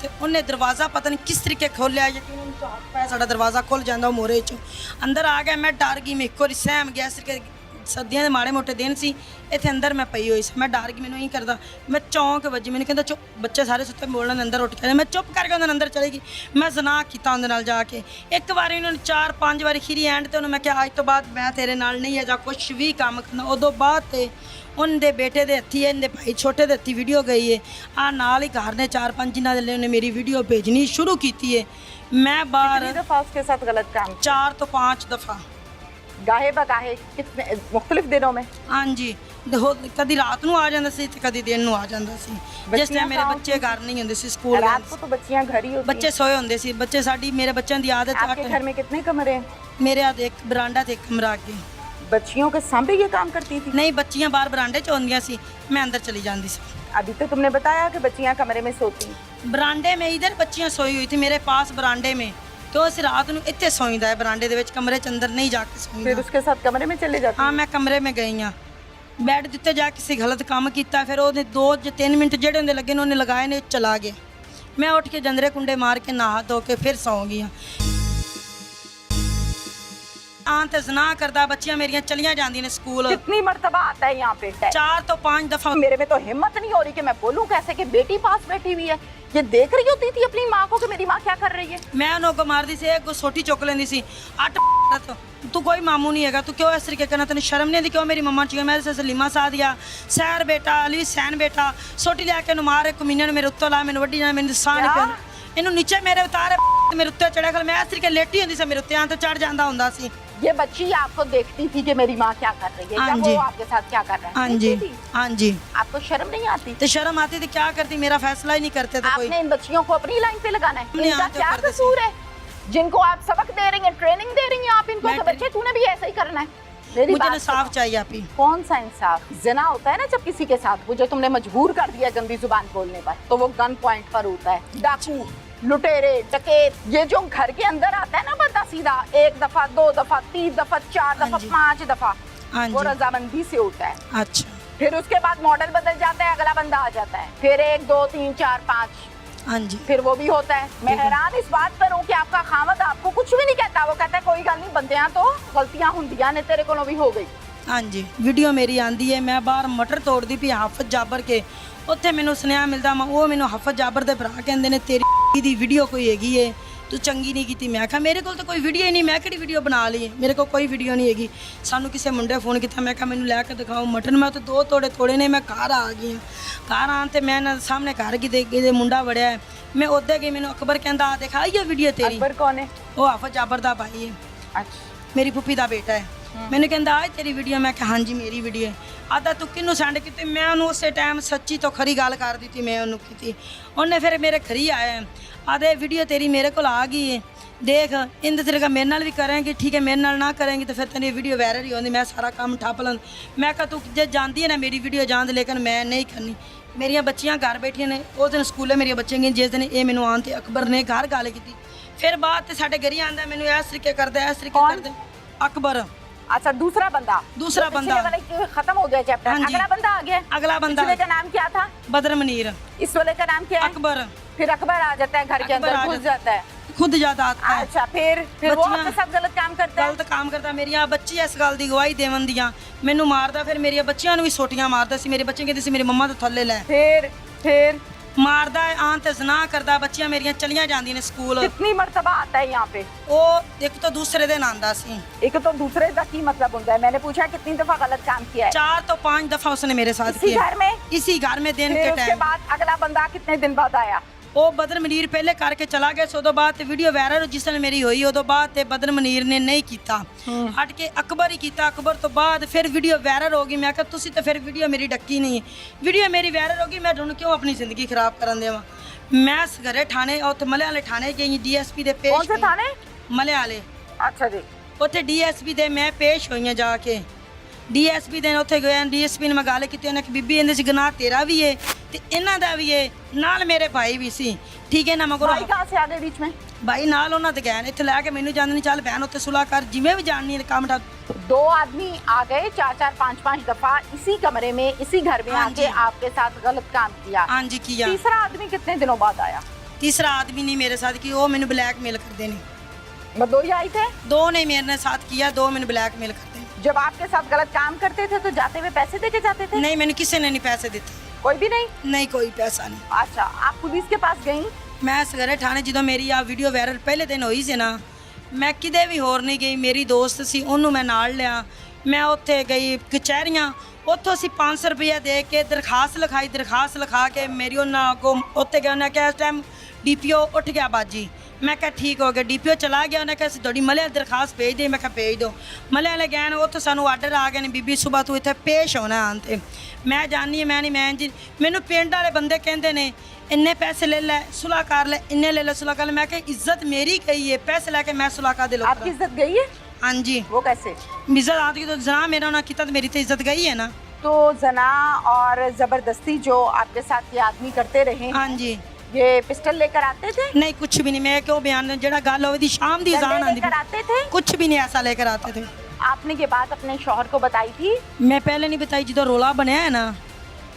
ਤੇ ਉਹਨੇ ਦਰਵਾਜ਼ਾ ਪਤਾ ਨਹੀਂ ਕਿਸ ਤਰੀਕੇ ਖੋਲਿਆ, ਯਕੀਨ ਉਹਨੂੰ ਤਾਂ ਹੱਥ ਪੈ ਸਾਡਾ ਦਰਵਾਜ਼ਾ ਖੁੱਲ ਜਾਂਦਾ ਉਹ ਮੋਰੇ ਚੋਂ ਅੰਦਰ ਆ ਗਿਆ। ਮੈਂ ਡਰ ਗਈ, ਮੈਂ ਇੱਕ ਵਾਰੀ ਸਹਿਮ ਗਿਆ ਸਿਰ ਸਰਦੀਆਂ ਦੇ ਮਾੜੇ ਮੋਟੇ ਦਿਨ ਸੀ, ਇੱਥੇ ਅੰਦਰ ਮੈਂ ਪਈ ਹੋਈ ਸੀ, ਮੈਂ ਡਰ ਗਈ, ਮੈਨੂੰ ਇਹੀ ਕਰਦਾ, ਮੈਂ ਚੌਂਕ ਵੱਜੀ, ਮੈਨੂੰ ਕਹਿੰਦਾ ਚੁੱਪ, ਬੱਚੇ ਸਾਰੇ ਸੁੱਤੇ ਬੋਲਣ ਅੰਦਰ ਉੱਠ ਕੇ, ਮੈਂ ਚੁੱਪ ਕਰਕੇ ਉਹਨਾਂ ਅੰਦਰ ਚਲੀ ਗਈ। ਮੈਂ ਜ਼ਨਾ ਕੀਤਾ ਉਹਦੇ ਨਾਲ ਜਾ ਕੇ, ਇੱਕ ਵਾਰੀ ਉਹਨਾਂ ਨੇ 4-5 ਵਾਰੀ ਖੀਰੀ ਐਂਡ ਤੇ ਉਹਨੂੰ ਮੈਂ ਕਿਹਾ ਅੱਜ ਤੋਂ ਬਾਅਦ ਮੈਂ ਤੇਰੇ ਨਾਲ ਨਹੀਂ ਹੈ ਜਾਂ ਕੁਛ ਵੀ ਕੰਮ ਕਰਨਾ। ਉਦੋਂ ਬਾਅਦ ਤੇ ਉਹਦੇ ਬੇਟੇ ਦੇ ਹੱਥੀ, ਇਹਦੇ ਭਾਈ ਛੋਟੇ ਦੇ ਹੱਥੀ ਵੀਡੀਓ ਗਈ ਹੈ, ਆ ਨਾਲ ਹੀ ਘਰ ਨੇ 4-5 ਜਿਨ੍ਹਾਂ ਦੇ ਲਈ ਉਹਨੇ ਮੇਰੀ ਵੀਡੀਓ ਭੇਜਣੀ ਸ਼ੁਰੂ ਕੀਤੀ ਹੈ। मैं बाहर दफा उसके साथ गलत काम 4 तो 5 दफ़ा गाहे बगाहे कितने मुख्तलिफ दिनों में? हाँ जी, कभी रात ਨੂੰ ਆ ਜਾਂਦਾ ਸੀ ਤੇ ਕਦੀ ਦਿਨ ਨੂੰ ਆ ਜਾਂਦਾ ਸੀ। ਜਿਸ ਟਾਈਮ ਮੇਰੇ ਬੱਚੇ ਘਰ ਨਹੀਂ ਹੁੰਦੇ ਸੀ, ਸਕੂਲ रात को तो बच्चियां घर ही होती ਬੱਚੇ ਸੋਏ ਹੁੰਦੇ ਸੀ। ਬੱਚੇ ਸਾਡੀ ਮੇਰੇ ਬੱਚਿਆਂ ਦੀ ਆਦਤ हैं। आपके घर में कितने कमरे हैं? ਮੇਰੇ ਆ ਇੱਕ ਬਰਾਂਡਾ ਤੇ ਇੱਕ ਕਮਰਾ ਅੱਗੇ। बच्चियों के सामने ये काम करती थी? ਨਹੀਂ, ਬੱਚੀਆਂ ਬਾਹਰ ਬਰਾਂਡੇ 'ਚ ਹੁੰਦੀਆਂ ਸੀ, ਮੈਂ ਅੰਦਰ ਚਲੀ ਜਾਂਦੀ ਸੀ। अभी तो तुमने बताया कि बच्चियां कमरे में सोती हैं। बरांडे में इधर बच्चियां सोई हुई थी मेरे पास बरांडे में, तो ਅਸੀਂ ਰਾਤ ਨੂੰ ਇੱਥੇ ਸੌਂਦਾ ਹੈ ਬਰਾਂਡੇ ਦੇ ਵਿੱਚ, ਕਮਰੇ 'ਚ ਅੰਦਰ ਨਹੀਂ ਜਾ ਕੇ ਸੌਂਦਾ। फिर उसके साथ कमरे में चले जाते? ਹਾਂ, ਮੈਂ ਕਮਰੇ में ਗਈ ਹਾਂ, ਬੈੱਡ ਦੇ ਉੱਤੇ ਜਾ ਕੇ ਕਿਸੇ ਗਲਤ ਕੰਮ ਕੀਤਾ, ਫਿਰ ਉਹਨੇ 2 ਜਾਂ 3 ਮਿੰਟ ਜਿਹੜੇ ਹੁੰਦੇ ਲੱਗੇ ਨੇ ਉਹਨੇ ਲਗਾਏ ਨੇ, ਚਲਾ ਗਿਆ। ਮੈਂ ਉੱਠ ਕੇ ਜੰਦਰੇ ਕੁੰਡੇ ਮਾਰ ਕੇ ਨਹਾ ਧੋ ਕੇ ਫਿਰ ਸੌਂ ਗਈ। ਆਂ ਤੇ ਜ਼ਨਾ ਕਰਦਾ, ਬੱਚੀਆਂ ਮੇਰੀਆਂ ਚਲੀਆਂ ਜਾਂਦੀਆਂ ਨੇ ਸਕੂਲ। कितनी मर्तबा आता है यहाँ पे? 4 तो 5 दफ़ा। मेरे में तो हिम्मत नहीं हो रही कि मैं बोलूं कैसे कि बेटी पास बैठी हुई है, ये देख रही होती थी अपनी माँ को कि मेरी माँ क्या कर रही है। मैं ਉਹਨੂੰ ਅੱਗੋਂ ਮਾਰਦੀ ਸੀ, ਇੱਕ ਸੋਟੀ ਚੁੱਕ ਲੈਂਦੀ ਸੀ, ਅੱਟ ਤੂੰ ਕੋਈ ਮਾਮੂ ਨਹੀਂ ਹੈਗਾ, ਤੂੰ ਕਿਉਂ ਇਸ ਤਰੀਕੇ ਕਰਨਾ, ਤੈਨੂੰ ਸ਼ਰਮ ਨਹੀਂ ਆਉਂਦੀ? ਕਿਉਂ ਮੇਰੀ ਮੰਮਾ ਚੀਜ਼, ਮੈਂ ਸਲੀਮਾ ਸਾਦੀਆ ਸੈਰ ਬੇਟਾ ਅਲੀ ਸੈਨ ਬੇਟਾ, ਸੋਟੀ ਲਿਆ ਕੇ ਇਹਨੂੰ ਮਾਰ, ਇੱਕ ਮਹੀਨੇ ਨੂੰ ਮੇਰੇ ਉੱਤੋਂ ਲਾ, ਮੈਨੂੰ ਵੱਡੀ ਨਾ, ਮੈਨੂੰ ਸਾਹ ਨਹੀਂ ਪਿਆ, ਇਹਨੂੰ ਨੀਚੇ ਮੇਰੇ ਉਤਾਰ, ਮੇਰੇ ਉੱਤੇ ਚੜਿਆ ਕਰ। ਮੈਂ ਇਸ ਤਰੀਕੇ ਲੇਟੀ ਹੁੰਦੀ ਸੀ, ਮੇਰੇ ਉੱਤੇ ਆਂ ਤੋਂ ਚੜ ਜਾਂਦਾ ਹੁੰਦਾ ਸੀ। ये बच्ची आपको देखती थी कि मेरी माँ क्या कर रही है, हाँ जब जी। वो आपके साथ क्या कर रहा है? हाँ जी, देखती थी? हाँ जी। आपको शर्म नहीं आती? तो शर्म आती थी, क्या करती, मेरा फैसला ही नहीं करते थे कोई। आपने इन बच्चियों को अपनी लाइन पे लगाना है, हमने इनका यहाँ तो क्या कर कसूर है जिनको आप सबक दे रही हैं, ट्रेनिंग दे रही हैं आप इनको कि बच्चे तूने भी ऐसा ही करना है? मेरी मुझे बात इंसाफ चाहिए आप ही। कौन सा इंसाफ? जना होता है ना जब किसी के साथ, वो जो तुमने मजबूर कर दिया गंदी जुबान बोलने पर, तो वो गन पॉइंट पर होता है। डाकू, लुटेरे, डकैत, ये जो घर के अंदर आता है ना बंदा सीधा, 1 दफा 2 दफा 3 दफा 4 दफा 5 दफा, वो रजामंदी से होता है। अच्छा, फिर उसके बाद मॉडल बदल जाता है, अगला बंदा आ जाता है, फिर 1 2 3 4 5, हाँ जी, फिर वो भी होता है। मैं हैरान इस बात पर हूँ कि आपका खामद आपको कुछ भी नहीं कहता, वो कहता है कोई गल नहीं, बंदियां तो गलतियां होंदियां ने, तेरे कोलों भी हो गई। हाँ जी। वीडियो मेरी आंदी है, मैं बाहर मटर तोड़दी पई हाफिज जाबर के, ਉੱਥੇ ਮੈਨੂੰ ਸੁਨੇਹਾ ਮਿਲਦਾ, ਉਹ ਮੈਨੂੰ ਹਾਫਿਜ਼ ਜਾਬਰ ਦੇ ਭਰਾ ਕਹਿੰਦੇ ਨੇ ਤੇਰੀ ਦੀ ਵੀਡੀਓ ਕੋਈ ਹੈਗੀ ਏ, ਤੂੰ ਚੰਗੀ ਨਹੀਂ ਕੀਤੀ। ਮੈਂ ਕਿਹਾ ਮੇਰੇ ਕੋਲ ਤਾਂ ਕੋਈ ਵੀਡੀਓ ਹੀ ਨਹੀਂ, ਮੈਂ ਕਿਹੜੀ ਵੀਡੀਓ ਬਣਾ ਲਈ, ਮੇਰੇ ਕੋਲ ਕੋਈ ਵੀਡੀਓ ਨਹੀਂ ਹੈਗੀ। ਸਾਨੂੰ ਕਿਸੇ ਮੁੰਡੇ ਫੋਨ ਕੀਤਾ, ਮੈਂ ਕਿਹਾ ਮੈਨੂੰ ਲੈ ਕੇ ਦਿਖਾਓ ਮਟਨ, ਮੈਂ ਤਾਂ 2 ਤੋੜੇ ਨੇ। ਮੈਂ ਘਰ ਆ ਗਈ, ਘਰ ਆਉਣ ਤੇ ਮੈਂ ਨਾ ਸਾਹਮਣੇ ਘਰ ਕਿਤੇ ਮੁੰਡਾ ਵੜਿਆ, ਮੈਂ ਉੱਧਰ ਗਈ, ਮੈਨੂੰ ਅਕਬਰ ਕਹਿੰਦਾ ਆ ਦਿਖਾ ਇਹ ਵੀਡੀਓ ਤੇਰੀ। अकबर कौन है? ਉਹ ਹਾਫਿਜ਼ ਜਾਬਰ ਦਾ ਭਾਈ ਹੈ, अच्छा, ਮੇਰੀ ਫੁੱਫੀ ਦਾ ਬੇਟਾ ਹੈ। ਮੈਨੂੰ ਕਹਿੰਦਾ ਆ ਤੇਰੀ ਵੀਡੀਓ, ਮੈਂ ਕਿਹਾ ਹਾਂਜੀ ਮੇਰੀ ਵੀਡੀਓ ਹੈ। ਆਦਾ ਤੂੰ ਕਿਹਨੂੰ ਸੈਂਡ ਕੀਤੀ? ਮੈਂ ਉਹਨੂੰ ਉਸੇ ਟਾਈਮ ਸੱਚੀ ਤੋਂ ਖਰੀ ਗੱਲ ਕਰ ਦਿੱਤੀ, ਮੈਂ ਉਹਨੂੰ ਕੀਤੀ। ਉਹਨੇ ਫਿਰ ਮੇਰੇ ਖਰੀ ਆਇਆ, ਆਦੇ ਵੀਡੀਓ ਤੇਰੀ ਮੇਰੇ ਕੋਲ ਆ ਗਈ ਹੈ, ਦੇਖ ਇੰਦ ਤੇਰੇ ਮੇਰੇ ਨਾਲ ਵੀ ਕਰਾਂਗੇ, ਠੀਕ ਹੈ, ਮੇਰੇ ਨਾਲ ਨਾ ਕਰਾਂਗੀ ਤਾਂ ਫਿਰ ਤੇਰੀ ਵੀਡੀਓ ਵਾਇਰਲ ਹੀ ਹੁੰਦੀ, ਮੈਂ ਸਾਰਾ ਕੰਮ ਠੱਪ ਲਾਂ। ਮੈਂ ਕਿਹਾ ਤੂੰ ਜੇ ਜਾਂਦੀ ਹੈ ਨਾ ਮੇਰੀ ਵੀਡੀਓ ਜਾਣ ਦੇ, ਲੇਕਿਨ ਮੈਂ ਨਹੀਂ ਕਰਨੀ। ਮੇਰੀਆਂ ਬੱਚੀਆਂ ਘਰ ਬੈਠੀਆਂ ਨੇ, ਉਸ ਦਿਨ ਸਕੂਲੇ ਮੇਰੀਆਂ ਬੱਚੀਆਂ ਗਈਆਂ, ਜਿਸ ਦਿਨ ਇਹ ਮੈਨੂੰ ਆਉਣ ਤੇ ਅਕਬਰ ਨੇ ਘਰ ਗੱਲ ਕੀਤੀ। ਫਿਰ ਬਾਅਦ ਤੇ ਸਾਡੇ ਘਰੀ ਆਂਦਾ, ਮੈਨੂੰ ਇਸ ਤਰੀਕੇ ਕਰਦਾ, ਇਸ ਤਰੀਕੇ ਕਰਦਾ ਅਕਬਰ। अच्छा, दूसरा बंदा बंदा खत्म हो गया चैप्टर, हाँ जी। अगला बंदा आ गया। अगला बंदा, पिछले का नाम क्या था? बदर मुनीर। इस वाले का नाम क्या है? अकबर। फिर अकबर आ जाता है घर के अंदर, घुस जाता है, खुद जाता आता है। अच्छा, फिर वो आपके साथ गलत काम करता है? गलत काम करता। मेरिया बच्ची इस गल की गवाही देवन दियां मैनू मारदा, फिर मेरिया बच्चियां नूं भी सोटियां मारदा सी। मेरे बच्चे कहते सी मेरी मम्मा तो थल्ले लै, फिर मारदा है, आन ते ज़ना करदा। बच्चियां मेरियां चलियां जांदियां ने स्कूल। कितनी मर्तबा आता है यहाँ पे? वो एक तो दूसरे दिन आंदा सी। एक तो दूसरे का की मतलब होता है? मैंने पूछा कितनी दफा गलत काम किया है? 4 तो 5 दफा उसने मेरे साथ इसी किया। घर में? इसी घर में दिन के उसके टाइम। बाद अगला बंदा कितने दिन बाद आया? वो बदर मुनीर पहले करके चला गया, सो उदों बाद वीडियो वायरल जिस दिन मेरी हुई, उदों बाद ते बदर मुनीर ने नहीं किया, हट के अकबर ही किया। अकबर तो बाद फिर वीडियो वायरल हो गई। मैं कहा तुसी तो फिर वीडियो मेरी डक्की नहीं है, वीडियो मेरी वायरल हो गई, मैं तुहानूं क्यों अपनी जिंदगी खराब करन देवां। मैं सगरे थाने उत्थे मले वाले थाने गई, DSP दे पेश। कौन से थाने? मले वाले। अच्छा जी। उत्थे DSP दे मैं पेश होई जाके, DSP दे उत्थे गए, DSP ने मैं गल की, उन्हें बीबी इहदे च गुनाह तेरा भी है ते इन्हां दा भी है, नाल मेरे भाई भी सी, ठीक है ना। मगर भाई कहाँ से आ गए बीच में? भाई नाल उन्हां ते गए, इत्थे लैके मैनूं जांदे नहीं, चल बहन उत्थे सुलह कर, जिवें भी जानी है काम ठा। 2 आदमी आ गए 4 5 दफा इसी कमरे में, इसी घर में हाँ आके आपके साथ गलत काम किया। हाँ जी किया। तीसरा आदमी कितने दिनों बाद आया? तीसरा आदमी नहीं मेरे साथ कि वो मैंने ब्लैकमेल करते हैं। वो दो ही आए थे? दो ने मेरे साथ किया, दो मैंने ब्लैकमेल करते हैं। जब आपके साथ गलत काम करते थे तो जाते हुए पैसे देके जाते थे? नहीं, मैंने किसी ने नहीं पैसे देते। कोई भी नहीं? नहीं, कोई पैसा नहीं। अच्छा, आप पुलिस के पास गई? मैं सगरे थाने ਜਦੋਂ ਮੇਰੀ ਆ ਵੀਡੀਓ ਵਾਇਰਲ ਪਹਿਲੇ ਦਿਨ ਹੋਈ ਸੀ ਨਾ, ਮੈਂ ਕਿਤੇ ਵੀ ਹੋਰ ਨਹੀਂ ਗਈ। ਮੇਰੀ ਦੋਸਤ ਸੀ, ਉਹਨੂੰ ਮੈਂ ਨਾਲ ਲਿਆ। ਮੈਂ ਉੱਥੇ ਗਈ ਕਚਹਿਰੀਆਂ, ਉੱਥੋਂ ਅਸੀਂ 500 ਰੁਪਏ ਦੇ ਕੇ ਦਰਖਾਸਤ ਲਿਖਾਈ। ਦਰਖਾਸਤ ਲਿਖਾ ਕੇ ਮੇਰੀ ਉਹਨਾਂ ਅੱਗੋਂ ਉੱਥੇ ਗਿਆ। ਉਹਨੇ ਕਿਹਾ ਇਸ ਟਾਈਮ ਡੀਪੀਓ ਉੱਠ ਗਿਆ ਬਾਜੀ। ਮੈਂ ਕਿਹਾ ਠੀਕ ਹੋ ਗਿਆ। ਡੀਪੀਓ ਚਲਾ ਗਿਆ। ਉਹਨੇ ਕਿਹਾ ਅਸੀਂ ਤੁਹਾਡੀ ਮਲਿਆ ਦਰਖਾਸਤ ਭੇਜ ਦੇ। ਮੈਂ ਕਿਹਾ ਭੇਜ ਦਿਓ। ਮਲਿਆ ਵਾਲੇ ਗਏ ਨੇ, ਉੱਥੋਂ ਸਾਨੂੰ ਆਰਡਰ ਆ ਗਏ ਨੇ, ਬੀਬੀ ਸੁਬਾਹ ਤੂੰ ਇੱਥੇ ਪੇਸ਼ ਹੋਣਾ ਆਉਣ 'ਤੇ। ਮੈਂ ਜਾਣੀ ਮੈਂ ਨਹੀਂ, ਮੈਂ ਜੀ ਮੈਨੂੰ ਪਿੰਡ ਵਾਲੇ ਬੰਦੇ ਕਹਿੰਦੇ ਨੇ ਇੰਨੇ ਪੈਸੇ ਲੈ ਲੈ, ਸੁਲਾਹ ਕਰ ਲੈ, ਇੰਨੇ ਲੈ ਲੈ, ਸੁਲਾਹ ਕਰ ਲੈ। ਮੈਂ ਕਿਹਾ ਇੱਜ਼ਤ ਮੇਰੀ ਗਈ ਹੈ, ਪੈਸੇ ਲੈ ਕੇ मैं सुलह का दिल। आपकी इज्जत गई है? हाँ जी। वो कैसे? इज्जत आती तो जना मेरा ना किया तो मेरी तो इज्जत गई है ना। तो जना और जबरदस्ती जो आपके साथ ये आदमी करते रहे, हाँ जी। ये पिस्टल लेकर आते थे? नहीं, कुछ भी नहीं। मैं क्यों बयान जेड़ा गल होवे दी शाम दी अजान आंदी लेकर आते थे? कुछ भी नहीं ऐसा लेकर आते थे। आपने ये बात अपने शौहर को बताई थी? मैं पहले नहीं बताई, जो रोला बनया है ना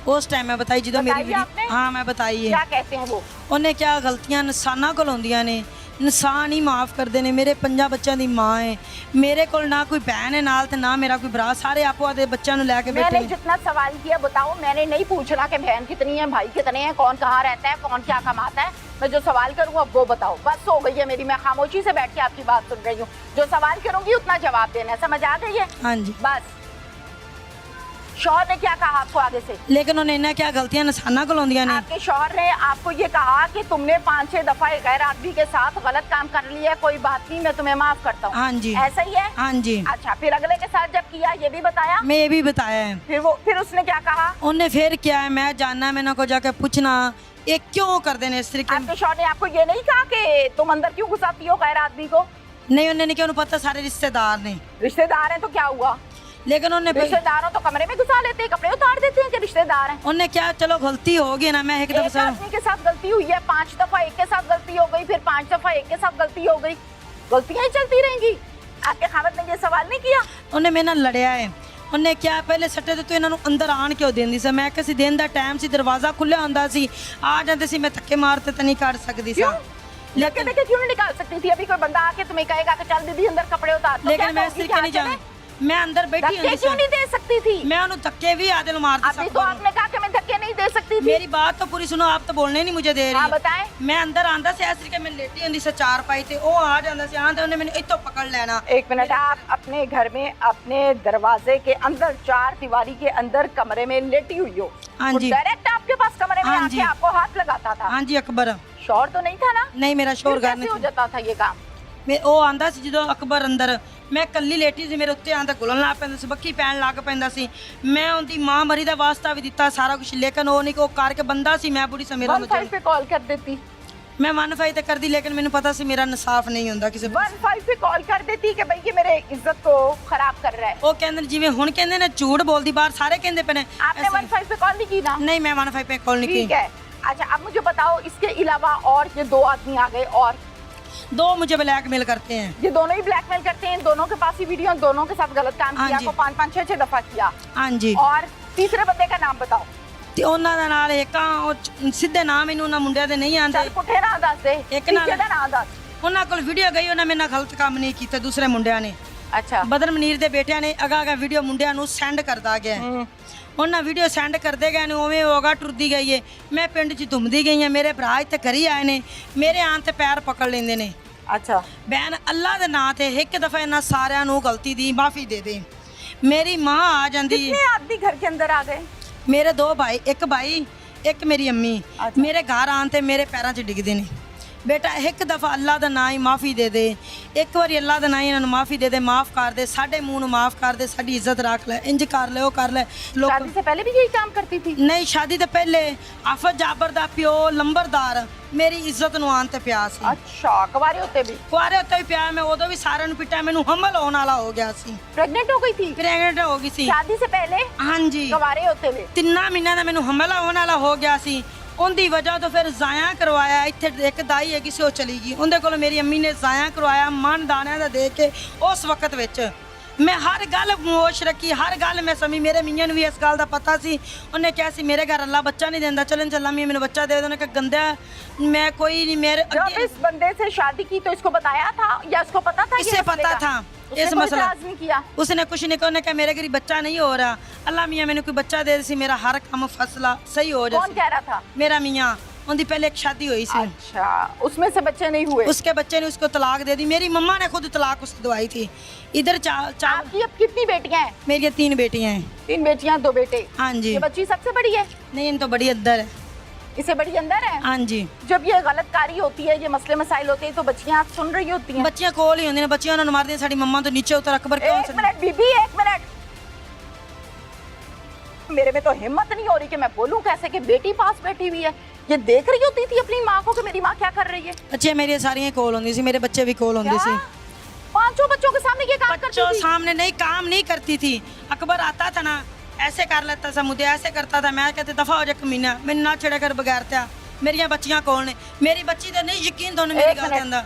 उस टाइम मैं बताई। जो मेरी आपने? हाँ मैं बताई है। क्या कहते हैं वो? उन्हें क्या गलतियां इंसाना कोल होंदियां ने, इंसान ही माफ़ करते हैं। मेरे 5 बच्चों की माँ है, मेरे को ना कोई बहन है नाल ते ना मेरा कोई भरा, सारे आपो आदे बच्चों को लैके बैठे। मैंने जितना सवाल किया बताओ, मैंने नहीं पूछना कि बहन कितनी है, भाई कितने हैं, कौन कहाँ रहता है, कौन क्या कमाता है। मैं जो सवाल करूँ अब वो बताओ। बस हो गई है मेरी, मैं खामोशी से बैठ के आपकी बात सुन रही हूँ। जो सवाल करूँगी उतना जवाब देना है, समझ आ गई है? हाँ जी। बस शौहर ने क्या कहा आपको आगे से? लेकिन उन्हें इन्हें क्या गलतियां इंसाना को होंदियां ने। आपके शौहर ने आपको ये कहा कि तुमने 5-6 दफा एक गैर आदमी के साथ गलत काम कर लिया, कोई बात नहीं, मैं तुम्हें माफ करता हूँ। हाँ जी। ऐसा ही है? हाँ जी। अच्छा, फिर अगले के साथ जब किया ये भी बताया? मैं ये भी बताया है। फिर उसने क्या कहा? उन्हें फिर क्या है, मैं जानना, मैंने को जाके पूछना ये क्यों कर देने इस तरीके। आपके शौहर ने आपको ये नहीं कहा कि तुम अंदर क्यों घुसाती हो गैर आदमी को? नहीं, उन्हें नहीं, क्यों पता सारे रिश्तेदार ने। रिश्तेदार हैं तो क्या हुआ? लेकिन उन्हें रिश्तेदारों तो कमरे में घुसा लेते हैं, कपड़े उतार देते हैं कि रिश्तेदार हैं। उन्हें क्या, चलो गलती होगी ना। मैं एक दफा आदमी के साथ गलती हुई है, 5 दफा एक के साथ गलती हो गई, फिर 5 दफा एक के साथ गलती हो गई, गलतियां ही चलती रहेंगी। आपके खावत ने ये सवाल नहीं किया? उन्हें मेरे नाल लड़िया है। उन्हें क्या पहले सट्टे तो इन्हों अंदर आन क्यों देंदी सी। मैं किसी दिन का टाइम से दरवाजा खुलिया होंदा सी, आ जाते सी, मैं धक्के मारते तो नहीं कर सकती सी। लेकिन क्यों नहीं निकाल सकती थी? अभी कोई बंदा आके तुम्हें कहेगा कि चल दीदी अंदर कपड़े उतार, तो लेकिन मैं इस तरीके नहीं जान, मैं अंदर बैठी हूं। क्यों नहीं दे सकती थी? मैं उन्हें धक्के भी आदिल मार दी। अभी तो आपने कहा कि मैं धक्के नहीं दे सकती थी। मेरी बात तो पूरी सुनो, आप तो बोलने नहीं मुझे दे रही। हाँ बताएं। मैं अंदर आंदा से इस तरीके में लेटी होंदी से चार पाई ते ओ आ जांदा से आंदा, उन्हें मैंने इतो पकड़ लेना। एक मिनट, आप अपने घर में अपने दरवाजे के अंदर 4 दीवारी के अंदर कमरे में लेटी हुई हो? हाँ जी। डायरेक्ट आपके पास कमरे में आके आपको हाथ लगाता था? हाँ जी। अकबर शौहर तो नहीं था ना? नहीं, मेरा शौहर घर नहीं हो जाता था ये काम। मैं ओ आंदा सी जो अकबर अंदर, मैं कल्ली लेटी सी, मेरे उत्ते आंदा घुलन लग पैंदा सी, बक्की पैन लग पैंदा सी। मैं उनकी मां मरी दा वास्ता भी दिता सारा कुछ, लेकिन वो नहीं को करके बंदा सी। मैं बुढ़ी सा मेरा 15 पे कॉल कर देती। मैं 15 ते कर दी, लेकिन मैंने पता सी मेरा इंसाफ नहीं होंदा किसी 15 पे कॉल कर देती कि भाई ये मेरे इज्जत को खराब कर रहा है। ਉਹ ਕਹਿੰਦੇ ਜਿਵੇਂ ਹੁਣ ਕਹਿੰਦੇ ਨੇ ਝੂਠ ਬੋਲਦੀ ਬਾਹਰ ਸਾਰੇ ਕਹਿੰਦੇ ਪਏ ਨੇ। आपने 15 पे कॉल नहीं की ना? नहीं, मैं 15 पे कॉल नहीं की। ठीक है। अच्छा, अब मुझे बताओ इसके अलावा और ये 2 आदमी आ गए और 2 मुझे ब्लैकमेल करते हैं। ये दोनों ही ब्लैकमेल करते हैं, दोनों के पास ही वीडियो, दोनों के साथ गलत काम हाँ किया, जी। को 5-5 6-6 दफा किया। हाँ जी। और तीसरे बंदे का नाम बताओ। ਤੇ ਉਹਨਾਂ ਦੇ ਨਾਲ ਇੱਕ ਸਿੱਧੇ ਨਾਮ ਇਹਨੂੰ ਉਹਨਾਂ ਮੁੰਡਿਆਂ ਦੇ ਨਹੀਂ ਆਂਦੇ। चल पुठे ना दस दे, एक नाल- पीछे दा ना दस। ਉਹਨਾਂ ਕੋਲ ਵੀਡੀਓ ਗਈ, ਉਹਨਾਂ ਮੇਰੇ ਨਾਲ ਗਲਤ ਕੰਮ ਨਹੀਂ ਕੀਤਾ ਦੂਸਰੇ ਮੁੰਡਿਆਂ ਨੇ। अच्छा। ਬਦਰ ਮਨੀਰ ਦੇ ਬੇਟਿਆਂ ਨੇ ਅਗਾ ਵੀਡੀਓ ਮੁੰਡਿਆਂ ਨੂੰ ਸੈਂਡ ਕਰਦਾ ਗਿਆ। ਉਹਨਾਂ ਵੀਡੀਓ ਸੈਂਡ ਕਰਦੇ ਗਏ ਨੇ, ਉਵੇਂ ਹੋਗਾ ਟੁਰਦੀ ਗਈ ਏ। ਮੈਂ ਪਿੰਡ 'ਚ ਘੁੰਮਦੀ ਗਈ ਆ, ਮੇਰੇ ਭਰਾ ਇੱਥੇ ਘਰੀ ਆਏ ਨੇ, ਮੇਰੇ ਆਣ ਤੇ ਪੈਰ ਪਕੜ ਲੈਂਦੇ ਨੇ। अच्छा। ਬੈਨ ਅੱਲਾ ਦੇ ਨਾਂ ਤੇ ਇੱਕ ਦਫਾ ਇਹਨਾਂ ਸਾਰਿਆਂ ਨੂੰ ਗਲਤੀ ਦੀ ਮਾਫੀ ਦੇ ਦੇ। ਮੇਰੀ ਮਾਂ ਆ ਜਾਂਦੀ। कितने आदमी घर के अंदर आ गए? ਮੇਰੇ 2 ਭਾਈ, ਇੱਕ ਭਾਈ ਇੱਕ ਮੇਰੀ ਅੰਮੀ। ਮੇਰੇ ਘਰ ਆਣ ਤੇ ਮੇਰੇ ਪੈਰਾਂ 'ਚ ਡਿੱਗਦੇ ਨੇ। बेटा एक दफ़ा अल्लाह का ना ही माफ़ी दे दे, एक बार अल्लाह का ना ही इन्होंने माफ़ी दे दे, माफ़ कर दे, साढ़े मूँह नूं माफ़ कर दे, साड़ी इज्जत रख ले, इंज कर ले, वो कर ले। शादी से पहले भी यही काम करती थी? नहीं, शादी तो पहले आफत जाबर दा प्यो लंबरदार मेरी इज्जत नूं आन ते पिया सी। अच्छा, कुंवारे होते भी? कुआरे होते भी पिया, मैं उदों भी सारे नूं पिटा, मैनूं हमल होने वाला हो गया सी। प्रेग्नेंट हो गई थी? प्रेग्नेंट हो गई सी शादी से पहले? हाँ जी। कुंवारे होते हुए? 3 महीनों का मैनूं हमला होने वाला हो गया सी। उनकी वजह तो फिर जाया करवाया। इत्थे एक दाई है किसी वो चली गई, उनके कोल मेरी अम्मी ने जाया करवाया मन दाणियां दा दे के। उस वक्त विच ਮੈਂ ਹਰ ਗੱਲ ਮੋਸ਼ ਰੱਖੀ, ਹਰ ਗੱਲ ਮੈਂ ਸਮਝੀ। ਮੇਰੇ ਮੀਆਂ ਨੂੰ ਵੀ ਇਸ ਗੱਲ ਦਾ ਪਤਾ ਸੀ। ਉਹਨੇ ਕਿਹਾ ਸੀ ਮੇਰੇ ਘਰ ਅੱਲਾ ਬੱਚਾ ਨਹੀਂ ਦਿੰਦਾ, ਚਲਨ ਚੱਲਾ ਮੀਆਂ ਮੈਨੂੰ ਬੱਚਾ ਦੇ। ਉਹਨੇ ਕਿਹਾ गंदा मैं कोई नहीं मेरे जब इस बंदे से शादी की तो इसको बताया था या इसको पता था? इसे पता था इस मसला नहीं किया उसने कुछ नहीं कहा। उसने कहा मेरे घर बच्चा नहीं हो रहा, अल्लाह मियां मैंने कोई बच्चा दे सी, मेरा हर काम फैसला सही हो जाए। कौन कह रहा था? मेरा मियां। उनकी पहले एक शादी हुई सी। अच्छा, उसमें से बच्चे नहीं हुए? उसके बच्चे ने उसको तलाक दे दी। मेरी मम्मा ने खुद तलाक उसको दवाई थी। इधर आपकी अब कितनी बेटियां हैं? मेरी 3 बेटियां हैं। 3 बेटियां 2 बेटे। हाँ जी। ये बच्ची सबसे बड़ी है? नहीं, इन तो बड़ी अद्दर है। इसे बड़ी अंदर है? हाँ जी। जब ये गलतकारी होती है, ये मसले मसाइल होते हैं, तो बच्चियां सुन रही होती हैं? बच्चियां कोल ही होंदी ने, बच्चियां उन्होंने मार दी। साडी मम्मा तो नीचे उतर अकबर क्यों एक मिनट बीबी, 1 मिनट। मेरे में तो हिम्मत नहीं हो रही कि मैं बोलूं कैसे कि बेटी पास बैठी हुई है। ये देख रही होती थी अपनी माँ को कि मेरी माँ क्या कर रही है? बच्चे मेरी सारी कोल होंदी सी, मेरे बच्चे भी कोल होंदे सी। 5 बच्चों के सामने ये काम करती बच्चों थी? सामने नहीं, काम नहीं करती थी। अकबर आता था ना, ऐसे कर लेता था, मुझे ऐसे करता था। मैं कहते दफा हो जा कमीना, मैंने ना छेड़ा कर बगैर त्या। मेरिया बच्चियां कौन ने? मेरी बच्ची तो नहीं यकीन दोनों मेरी गल कहंदा।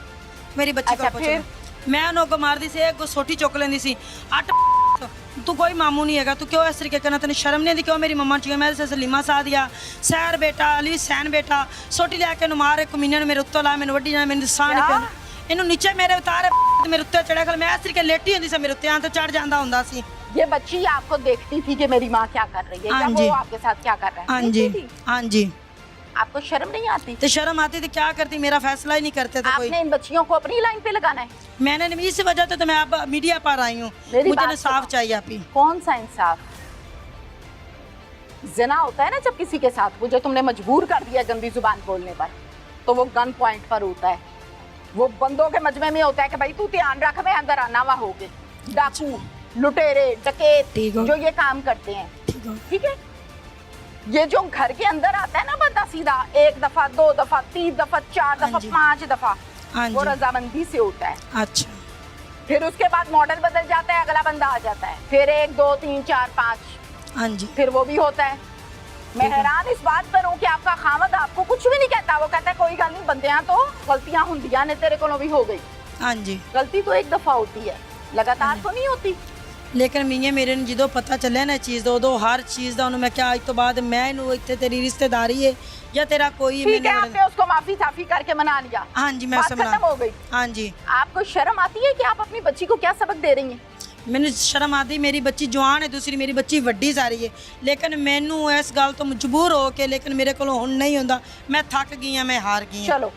मेरी बच्ची अच्छा, को फिर? मैं उनको मार दी सी, एक सोटी चुक लेंदी सी। 8 तू कोई मामू नहीं हैगा, तू क्यों इस तरीके करना? तेन शर्म नहीं आती? क्यों मेरी मम्मा चाहिए? मैं सलीमा सादिया सैर बेटा अली सैन बेटा सोटी लैके मारे कमीने ने मेरे उत्तों ला, मैंने वड्डी जाना, मैंने दसा नहीं पिया। इनू नीचे मेरे उतारे मेरे उत्ते चढ़िया कर। मैं इस तरीके लेटी होंदी सी, मेरे उत्ते आं ते चढ़ जांदा हुंदा सी। ये बच्ची आपको देखती थी कि मेरी माँ क्या कर रही है, हाँ या जी। वो आपके साथ क्या कर रहा है? हाँ देखती जी, थी? हाँ जी। आपको शर्म नहीं आती? तो शर्म आती थी, क्या करती? मेरा फैसला ही नहीं करते थे कोई। आपने इन बच्चियों को अपनी लाइन पे लगाना है? मैंने इस वजह से तो मैं अब मीडिया पर आई हूँ। मेरी मुझे बात इंसाफ सुनो। चाहिए आप ही। कौन सा इंसाफ? जना होता है ना जब किसी के साथ, वो जो तुमने मजबूर कर दिया गंदी जुबान बोलने पर, तो वो गन पॉइंट पर होता है। वो बंदों के मजमे में होता है कि भाई तू ध्यान रख, मैं अंदर आना हुआ हो गए। डाकू, लुटेरे, डकैत ठीक हो। जो ये काम करते हैं, ठीक है? ये जो घर के अंदर आता है ना बंदा सीधा, 1 दफा 2 दफा 3 दफा 4 हाँ दफा जी। 5 दफा, हाँ वो जी। रजामंदी से होता है। अच्छा। फिर उसके बाद मॉडल बदल जाता है, अगला बंदा आ जाता है, फिर 1 2 3 4 5, हाँ जी। फिर वो भी होता है। मैं ठीक है। हैरान इस बात पर हूँ कि आपका खामद आपको कुछ भी नहीं कहता। वो कहता है कोई गल नहीं, बंदियां तो गलतियां हुंदियां ने, तेरे को भी हो गई। हाँ जी। गलती तो एक दफा होती है, लगातार तो नहीं होती। लेकिन मियाँ मेरे ने जो पता चलिया ना चीज़ ਦਾ ਉਦੋਂ हर चीज़ ਦਾ ਉਹਨੂੰ मैं क्या आज तो बाद मैं ਇਹਨੂੰ ਇੱਥੇ तेरी रिश्तेदारी है या तेरा कोई ठीक है, आपने उसको माफी साफी करके मना लिया। हाँ जी, मैं बात समझा। खत्म हो गई। हाँ जी। आपको शर्म आती है कि आप अपनी बच्ची को क्या सबक दे रही हैं? ਮੈਨੂੰ ਸ਼ਰਮ ਆਦੀ, ਮੇਰੀ ਬੱਚੀ ਜਵਾਨ ਹੈ, ਦੂਸਰੀ ਮੇਰੀ ਬੱਚੀ ਵੱਡੀ ਸਾਰੀ ਹੈ। ਲੇਕਿਨ ਮੈਨੂੰ ਇਸ ਗੱਲ ਤੋਂ ਮਜਬੂਰ ਹੋ ਕੇ, ਲੇਕਿਨ ਮੇਰੇ ਕੋਲੋਂ ਹੁਣ ਨਹੀਂ ਹੁੰਦਾ। ਮੈਂ ਥੱਕ ਗਈ ਹਾਂ, ਮੈਂ ਹਾਰ ਗਈ ਹਾਂ। चलो